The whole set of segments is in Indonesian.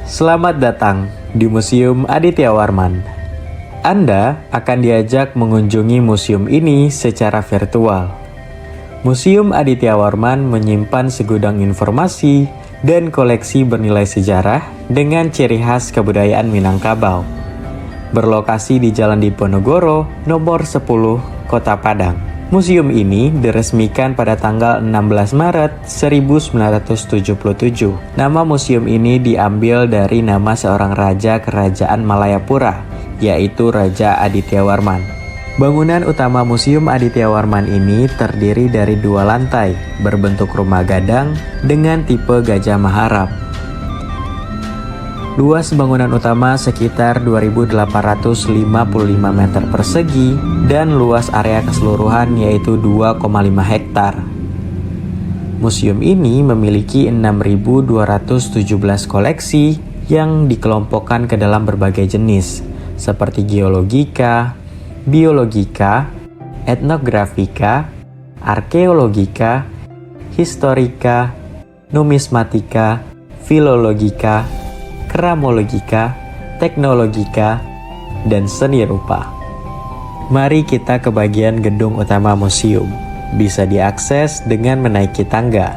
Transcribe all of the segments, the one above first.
Selamat datang di Museum Aditya Warman. Anda akan diajak mengunjungi museum ini secara virtual. Museum Aditya Warman menyimpan segudang informasi dan koleksi bernilai sejarah dengan ciri khas kebudayaan Minangkabau. Berlokasi di Jalan Diponegoro, nomor 10, Kota Padang. Museum ini diresmikan pada tanggal 16 Maret 1977. Nama museum ini diambil dari nama seorang raja kerajaan Malayapura, yaitu Raja Aditya Warman. Bangunan utama Museum Aditya Warman ini terdiri dari 2 lantai, berbentuk rumah gadang dengan tipe Gajah Maharap. Luas bangunan utama sekitar 2.855 meter persegi dan luas area keseluruhan yaitu 2,5 hektar. Museum ini memiliki 6.217 koleksi yang dikelompokkan ke dalam berbagai jenis seperti geologika, biologika, etnografika, arkeologika, historika, numismatika, filologika, kramologika, teknologika, dan seni rupa. Mari kita ke bagian gedung utama museum. Bisa diakses dengan menaiki tangga.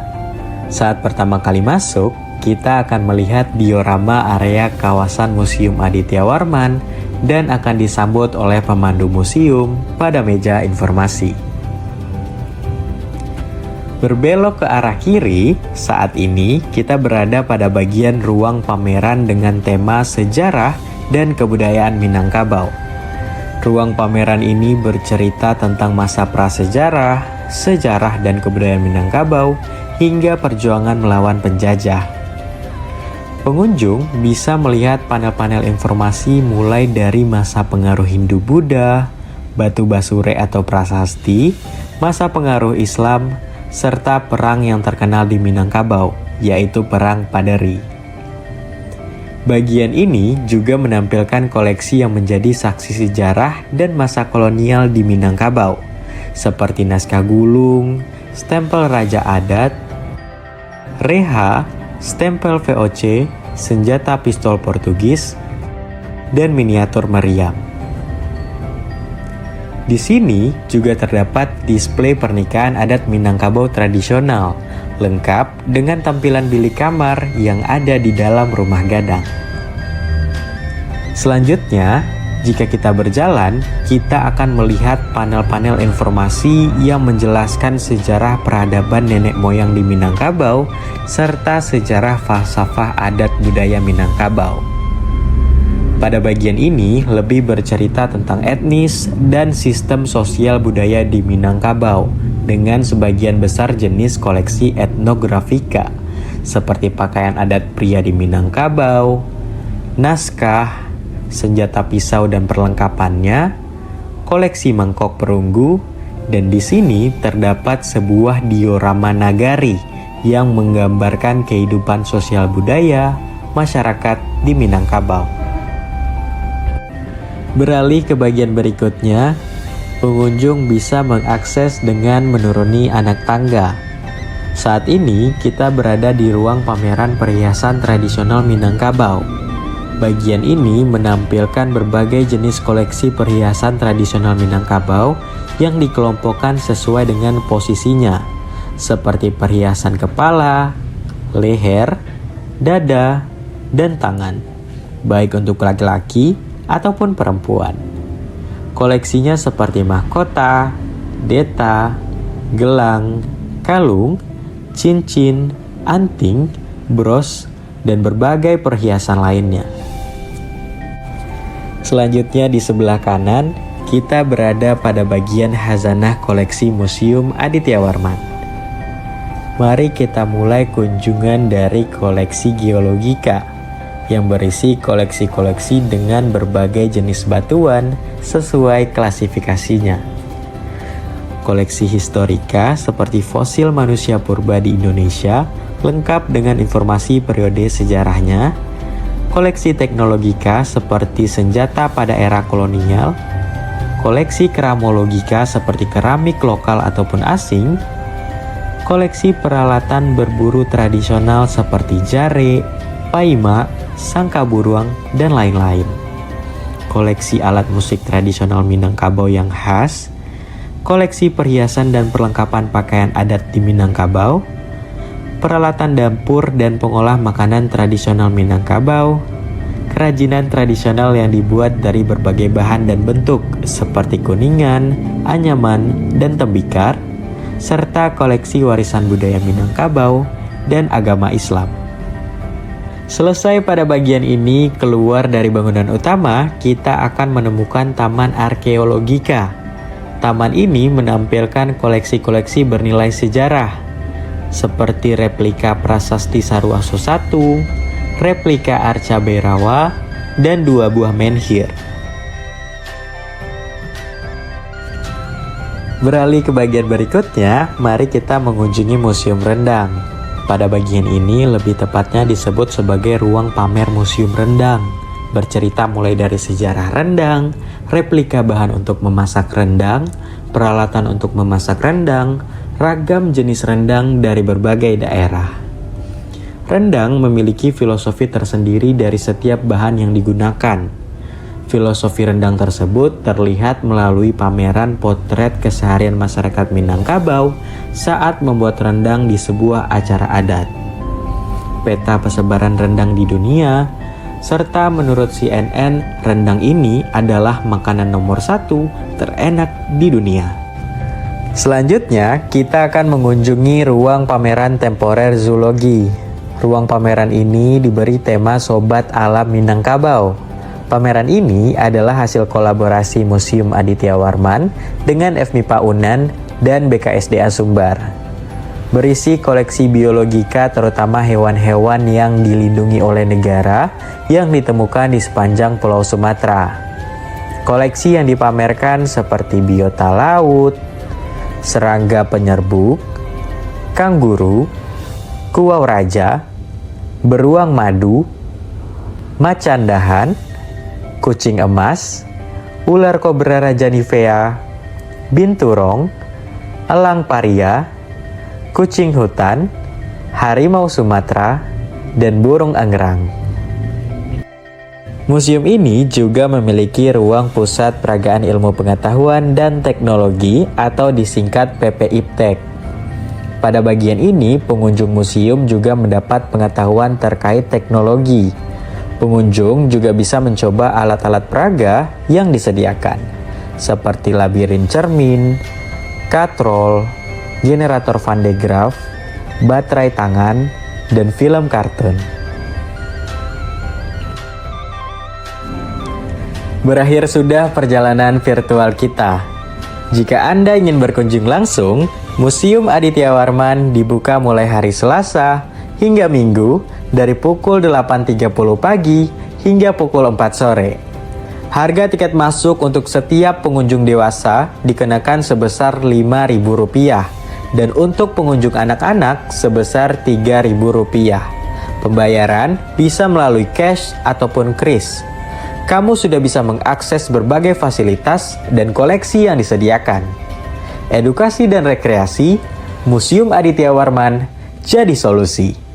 Saat pertama kali masuk, kita akan melihat diorama area kawasan Museum Aditya Warman dan akan disambut oleh pemandu museum pada meja informasi. Berbelok ke arah kiri, saat ini kita berada pada bagian ruang pameran dengan tema sejarah dan kebudayaan Minangkabau. Ruang pameran ini bercerita tentang masa prasejarah, sejarah dan kebudayaan Minangkabau hingga perjuangan melawan penjajah. Pengunjung bisa melihat panel-panel informasi mulai dari masa pengaruh Hindu-Buddha, batu basure atau prasasti, masa pengaruh Islam, serta perang yang terkenal di Minangkabau, yaitu Perang Paderi. Bagian ini juga menampilkan koleksi yang menjadi saksi sejarah dan masa kolonial di Minangkabau, seperti naskah gulung, stempel raja adat, reha, stempel VOC, senjata pistol Portugis, dan miniatur meriam. Di sini juga terdapat display pernikahan adat Minangkabau tradisional, lengkap dengan tampilan bilik kamar yang ada di dalam rumah gadang. Selanjutnya, jika kita berjalan, kita akan melihat panel-panel informasi yang menjelaskan sejarah peradaban nenek moyang di Minangkabau, serta sejarah falsafah adat budaya Minangkabau. Pada bagian ini lebih bercerita tentang etnis dan sistem sosial budaya di Minangkabau dengan sebagian besar jenis koleksi etnografika seperti pakaian adat pria di Minangkabau, naskah, senjata pisau dan perlengkapannya, koleksi mangkok perunggu, dan di sini terdapat sebuah diorama nagari yang menggambarkan kehidupan sosial budaya masyarakat di Minangkabau. Beralih ke bagian berikutnya, pengunjung bisa mengakses dengan menuruni anak tangga. Saat ini kita berada di ruang pameran perhiasan tradisional Minangkabau. Bagian ini menampilkan berbagai jenis koleksi perhiasan tradisional Minangkabau yang dikelompokkan sesuai dengan posisinya, seperti perhiasan kepala, leher, dada, dan tangan, baik untuk laki-laki ataupun perempuan. Koleksinya seperti mahkota, deta, gelang, kalung, cincin, anting, bros, dan berbagai perhiasan lainnya. Selanjutnya di sebelah kanan, kita berada pada bagian khazanah koleksi Museum Aditya Warman. Mari kita mulai kunjungan dari koleksi geologika yang berisi koleksi-koleksi dengan berbagai jenis batuan sesuai klasifikasinya. Koleksi historika seperti fosil manusia purba di Indonesia, lengkap dengan informasi periode sejarahnya. Koleksi teknologika seperti senjata pada era kolonial. Koleksi kramologika seperti keramik lokal ataupun asing. Koleksi peralatan berburu tradisional seperti jare, paima, sangkaburuang, dan lain-lain. Koleksi alat musik tradisional Minangkabau yang khas, koleksi perhiasan dan perlengkapan pakaian adat di Minangkabau, peralatan dapur dan pengolah makanan tradisional Minangkabau, kerajinan tradisional yang dibuat dari berbagai bahan dan bentuk seperti kuningan, anyaman, dan tembikar, serta koleksi warisan budaya Minangkabau dan agama Islam. Selesai pada bagian ini, keluar dari bangunan utama, kita akan menemukan Taman Arkeologika. Taman ini menampilkan koleksi-koleksi bernilai sejarah, seperti replika prasasti Saruaso I, replika Arca Beirawa, dan 2 buah menhir. Beralih ke bagian berikutnya, mari kita mengunjungi Museum Rendang. Pada bagian ini lebih tepatnya disebut sebagai ruang pamer Museum Rendang. Bercerita mulai dari sejarah rendang, replika bahan untuk memasak rendang, peralatan untuk memasak rendang, ragam jenis rendang dari berbagai daerah. Rendang memiliki filosofi tersendiri dari setiap bahan yang digunakan. Filosofi rendang tersebut terlihat melalui pameran potret keseharian masyarakat Minangkabau saat membuat rendang di sebuah acara adat. Peta persebaran rendang di dunia, serta menurut CNN, rendang ini adalah makanan nomor 1 terenak di dunia. Selanjutnya, kita akan mengunjungi ruang pameran temporer zoologi. Ruang pameran ini diberi tema Sobat Alam Minangkabau. Pameran ini adalah hasil kolaborasi Museum Aditya Warman dengan FMIPA Unan dan BKSDA Sumbar. Berisi koleksi biologika terutama hewan-hewan yang dilindungi oleh negara yang ditemukan di sepanjang Pulau Sumatera. Koleksi yang dipamerkan seperti biota laut, serangga penyerbuk, kanguru, kuau raja, beruang madu, macan dahan, kucing emas, ular kobra raja nivea, binturong, elang paria, kucing hutan, harimau Sumatera, dan burung anggerang. Museum ini juga memiliki ruang pusat peragaan ilmu pengetahuan dan teknologi atau disingkat PPIPTEK. Pada bagian ini, pengunjung museum juga mendapat pengetahuan terkait teknologi. Pengunjung juga bisa mencoba alat-alat peraga yang disediakan, seperti labirin cermin, katrol, generator Van de Graaff, baterai tangan, dan film kartun. Berakhir sudah perjalanan virtual kita. Jika Anda ingin berkunjung langsung, Museum Aditya Warman dibuka mulai hari Selasa hingga Minggu dari pukul 8.30 pagi hingga pukul 4 sore. Harga tiket masuk untuk setiap pengunjung dewasa dikenakan sebesar Rp5.000 dan untuk pengunjung anak-anak sebesar Rp3.000. Pembayaran bisa melalui cash ataupun kris. Kamu sudah bisa mengakses berbagai fasilitas dan koleksi yang disediakan. Edukasi dan rekreasi, Museum Aditya Warman jadi solusi.